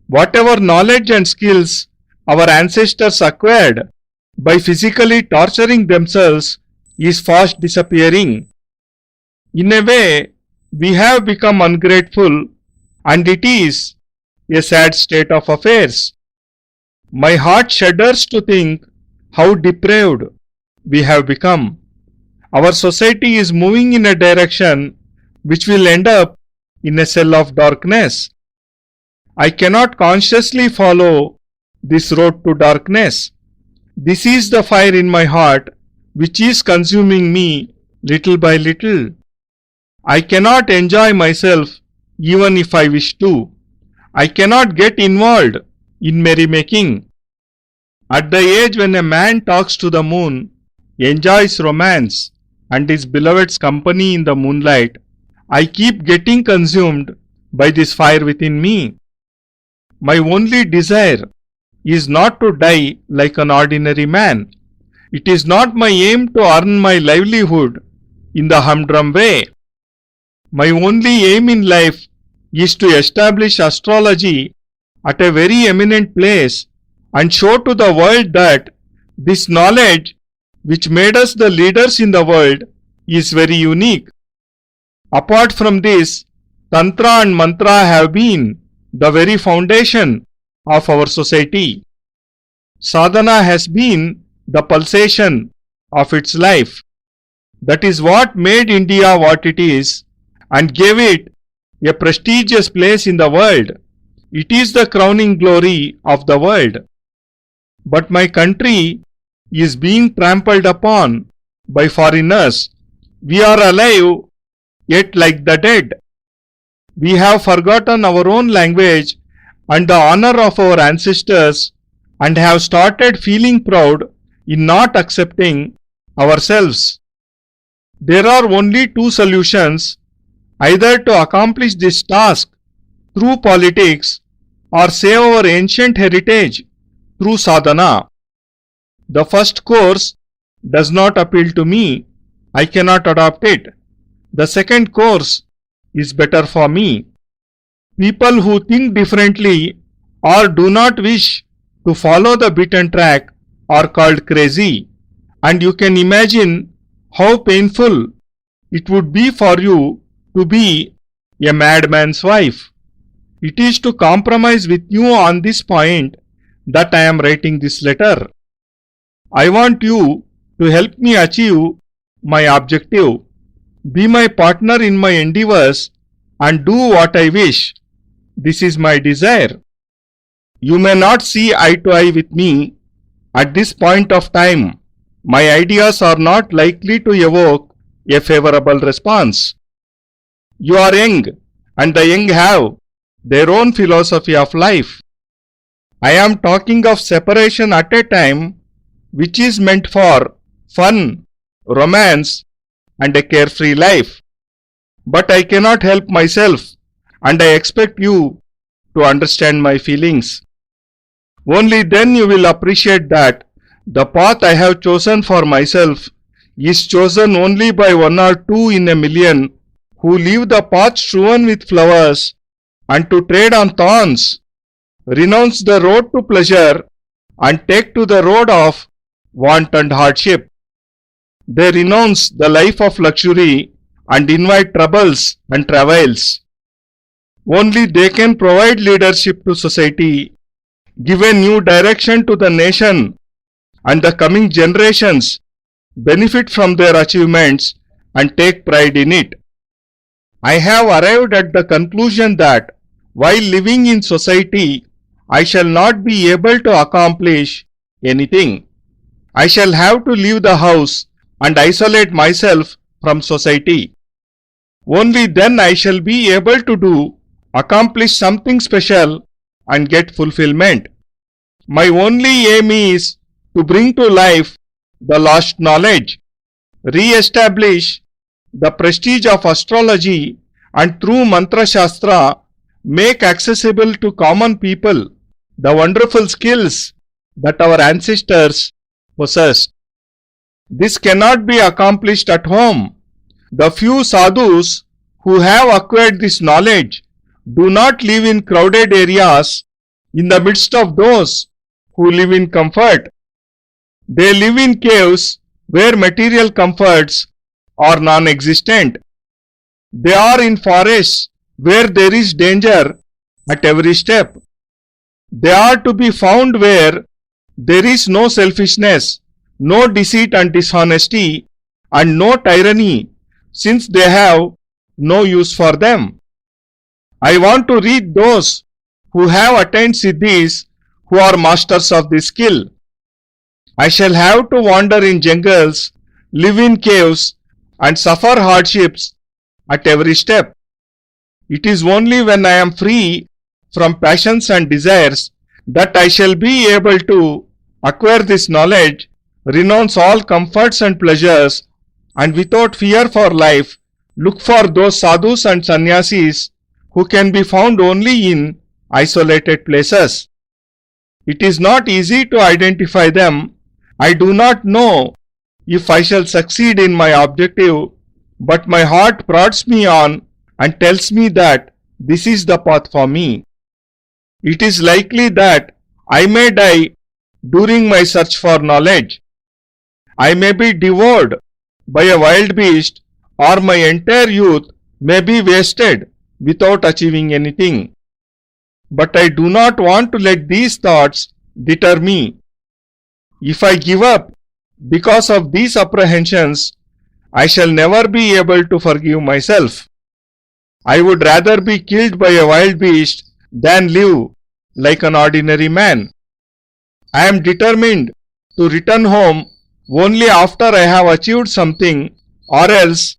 Whatever knowledge and skills our ancestors acquired by physically torturing themselves is fast disappearing. In a way, we have become ungrateful, and it is a sad state of affairs. My heart shudders to think how depraved we have become. Our society is moving in a direction which will end up in a cell of darkness. I cannot consciously follow this road to darkness. This is the fire in my heart which is consuming me little by little. I cannot enjoy myself even if I wish to. I cannot get involved in merrymaking. At the age when a man talks to the moon, enjoys romance and his beloved's company in the moonlight, I keep getting consumed by this fire within me. My only desire is not to die like an ordinary man. It is not my aim to earn my livelihood in the humdrum way. My only aim in life is to establish astrology at a very eminent place and show to the world that this knowledge which made us the leaders in the world is very unique. Apart from this, Tantra and Mantra have been the very foundation of our society. Sadhana has been the pulsation of its life. That is what made India what it is and gave it a prestigious place in the world. It is the crowning glory of the world. But my country is being trampled upon by foreigners. We are alive, yet like the dead. We have forgotten our own language and the honor of our ancestors and have started feeling proud in not accepting ourselves. There are only two solutions, either to accomplish this task through politics or save our ancient heritage through sadhana. The first course does not appeal to me. I cannot adopt it. The second course is better for me. People who think differently or do not wish to follow the beaten track are called crazy, and you can imagine how painful it would be for you to be a madman's wife. It is to compromise with you on this point that I am writing this letter. I want you to help me achieve my objective. Be my partner in my endeavors and do what I wish. This is my desire. You may not see eye to eye with me at this point of time. My ideas are not likely to evoke a favorable response. You are young, and the young have their own philosophy of life. I am talking of separation at a time which is meant for fun, romance, and a carefree life. But I cannot help myself, and I expect you to understand my feelings. Only then you will appreciate that the path I have chosen for myself is chosen only by 1 or 2 in a million who leave the path strewn with flowers and to tread on thorns, renounce the road to pleasure and take to the road of want and hardship. They renounce the life of luxury and invite troubles and travails. Only they can provide leadership to society, give a new direction to the nation, and the coming generations benefit from their achievements and take pride in it. I have arrived at the conclusion that while living in society, I shall not be able to accomplish anything. I shall have to leave the house and isolate myself from society. Only then I shall be able to accomplish something special and get fulfillment. My only aim is to bring to life the lost knowledge, re-establish the prestige of astrology, and through mantra shastra make accessible to common people the wonderful skills that our ancestors possessed. This cannot be accomplished at home. The few sadhus who have acquired this knowledge do not live in crowded areas in the midst of those who live in comfort. They live in caves where material comforts are non-existent. They are in forests where there is danger at every step. They are to be found where there is no selfishness, no deceit and dishonesty, and no tyranny, since they have no use for them. I want to read those who have attained siddhis, who are masters of this skill. I shall have to wander in jungles, live in caves, and suffer hardships at every step. It is only when I am free from passions and desires that I shall be able to acquire this knowledge, renounce all comforts and pleasures, and without fear for life, look for those sadhus and sannyasis who can be found only in isolated places. It is not easy to identify them. I do not know if I shall succeed in my objective, but my heart prods me on and tells me that this is the path for me. It is likely that I may die during my search for knowledge. I may be devoured by a wild beast, or my entire youth may be wasted without achieving anything. But I do not want to let these thoughts deter me. If I give up because of these apprehensions, I shall never be able to forgive myself. I would rather be killed by a wild beast than live like an ordinary man. I am determined to return home only after I have achieved something, or else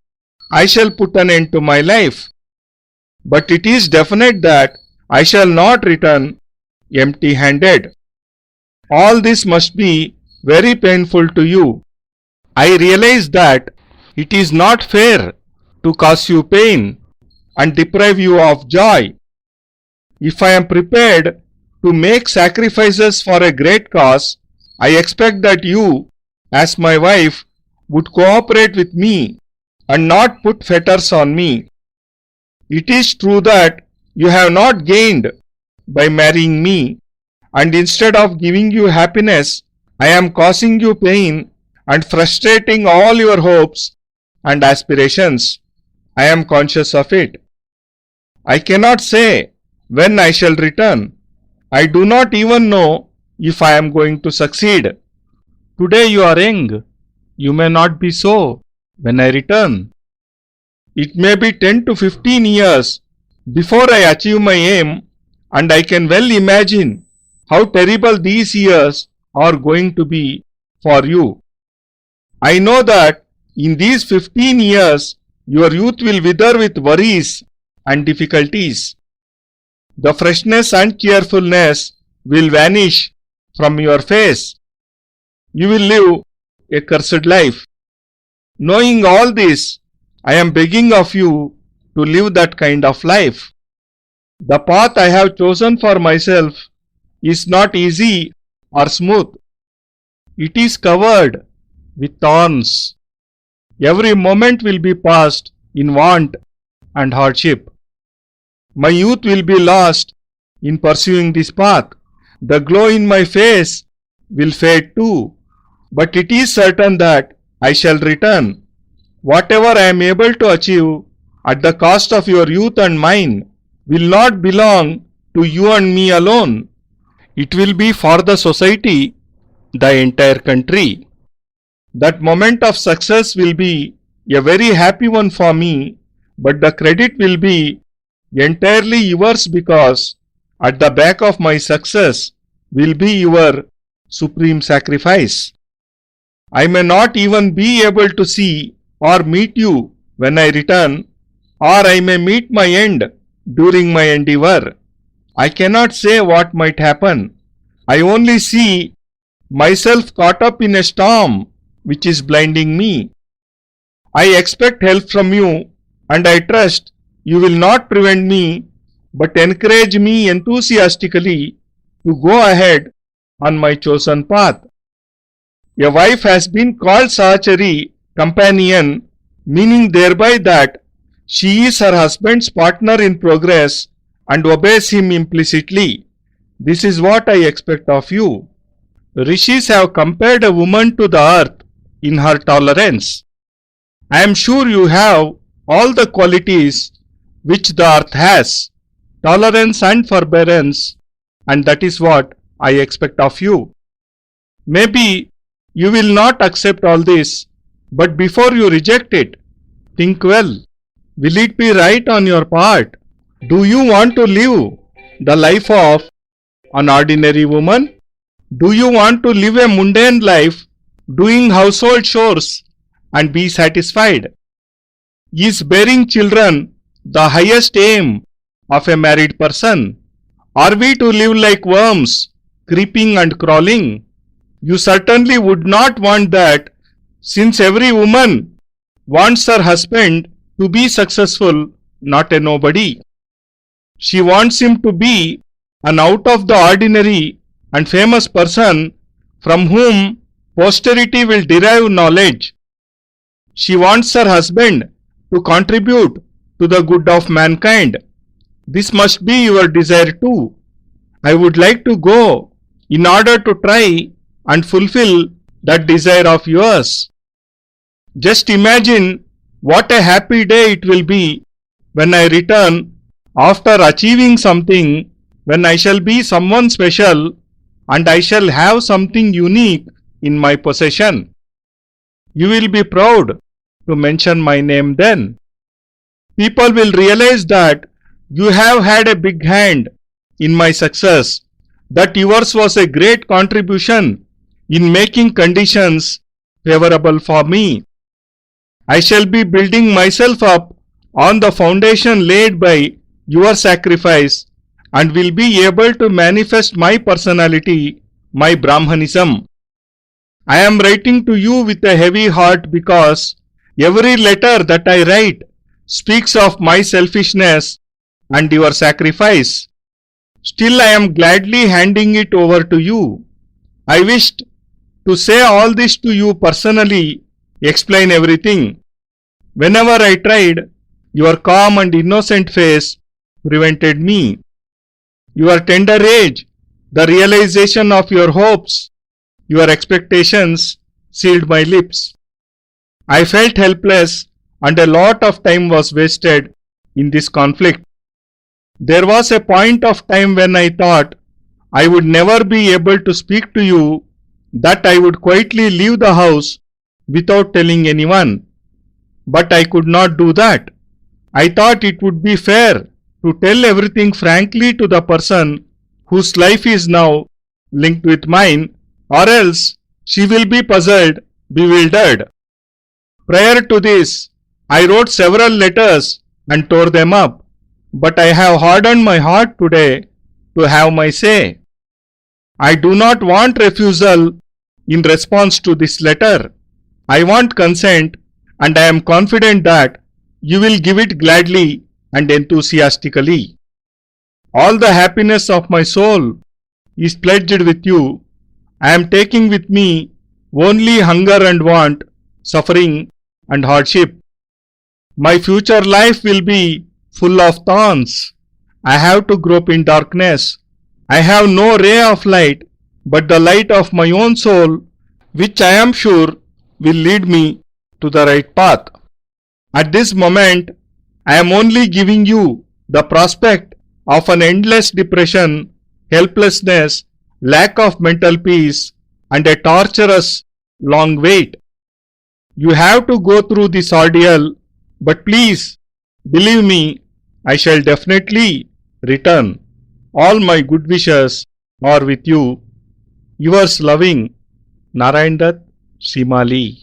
I shall put an end to my life. But it is definite that I shall not return empty-handed. All this must be very painful to you. I realize that it is not fair to cause you pain and deprive you of joy. If I am prepared to make sacrifices for a great cause, I expect that you, as my wife, would cooperate with me and not put fetters on me. It is true that you have not gained by marrying me, and instead of giving you happiness, I am causing you pain and frustrating all your hopes and aspirations. I am conscious of it. I cannot say when I shall return. I do not even know if I am going to succeed. Today you are young. You may not be so when I return. It may be 10 to 15 years before I achieve my aim, and I can well imagine how terrible these years are going to be for you. I know that in these 15 years your youth will wither with worries and difficulties. The freshness and cheerfulness will vanish from your face. You will live a cursed life. Knowing all this, I am begging of you to live that kind of life. The path I have chosen for myself is not easy or smooth. It is covered with thorns. Every moment will be passed in want and hardship. My youth will be lost in pursuing this path. The glow in my face will fade too. But it is certain that I shall return. Whatever I am able to achieve at the cost of your youth and mine, will not belong to you and me alone. It will be for the society, the entire country. That moment of success will be a very happy one for me, but the credit will be entirely yours because at the back of my success will be your supreme sacrifice. I may not even be able to see or meet you when I return, or I may meet my end during my endeavor. I cannot say what might happen. I only see myself caught up in a storm which is blinding me. I expect help from you, and I trust you will not prevent me but encourage me enthusiastically to go ahead on my chosen path. A wife has been called Sahachari, companion, meaning thereby that she is her husband's partner in progress and obeys him implicitly. This is what I expect of you. Rishis have compared a woman to the earth in her tolerance. I am sure you have all the qualities which the earth has, tolerance and forbearance, and that is what I expect of you. Maybe you will not accept all this, but before you reject it, think well. Will it be right on your part? Do you want to live the life of an ordinary woman? Do you want to live a mundane life, doing household chores and be satisfied? Is bearing children the highest aim of a married person? Are we to live like worms, creeping and crawling? You certainly would not want that, since every woman wants her husband to be successful, not a nobody. She wants him to be an out of the ordinary and famous person from whom posterity will derive knowledge. She wants her husband to contribute to the good of mankind. This must be your desire too. I would like to go in order to try and fulfill that desire of yours. Just imagine what a happy day it will be when I return after achieving something, when I shall be someone special and I shall have something unique in my possession. You will be proud to mention my name then. People will realize that you have had a big hand in my success, that yours was a great contribution in making conditions favorable for me. I shall be building myself up on the foundation laid by your sacrifice and will be able to manifest my personality, my Brahmanism. I am writing to you with a heavy heart because every letter that I write speaks of my selfishness and your sacrifice. Still I am gladly handing it over to you. I wished to say all this to you personally, explain everything. Whenever I tried, your calm and innocent face prevented me. Your tender age, the realization of your hopes, your expectations sealed my lips. I felt helpless and a lot of time was wasted in this conflict. There was a point of time when I thought I would never be able to speak to you, that I would quietly leave the house without telling anyone. But I could not do that. I thought it would be fair to tell everything frankly to the person whose life is now linked with mine, or else she will be puzzled, bewildered. Prior to this, I wrote several letters and tore them up, but I have hardened my heart today to have my say. I do not want refusal in response to this letter. I want consent, and I am confident that you will give it gladly and enthusiastically. All the happiness of my soul is pledged with you. I am taking with me only hunger and want, suffering and hardship. My future life will be full of thorns. I have to grope in darkness. I have no ray of light but the light of my own soul, which I am sure will lead me to the right path. At this moment, I am only giving you The prospect of an endless depression, helplessness, lack of mental peace, and a torturous long wait. You have to go through this ordeal, but please, believe me, I shall definitely return. All my good wishes are with you. Yours loving, Narayan Dutt, Simali.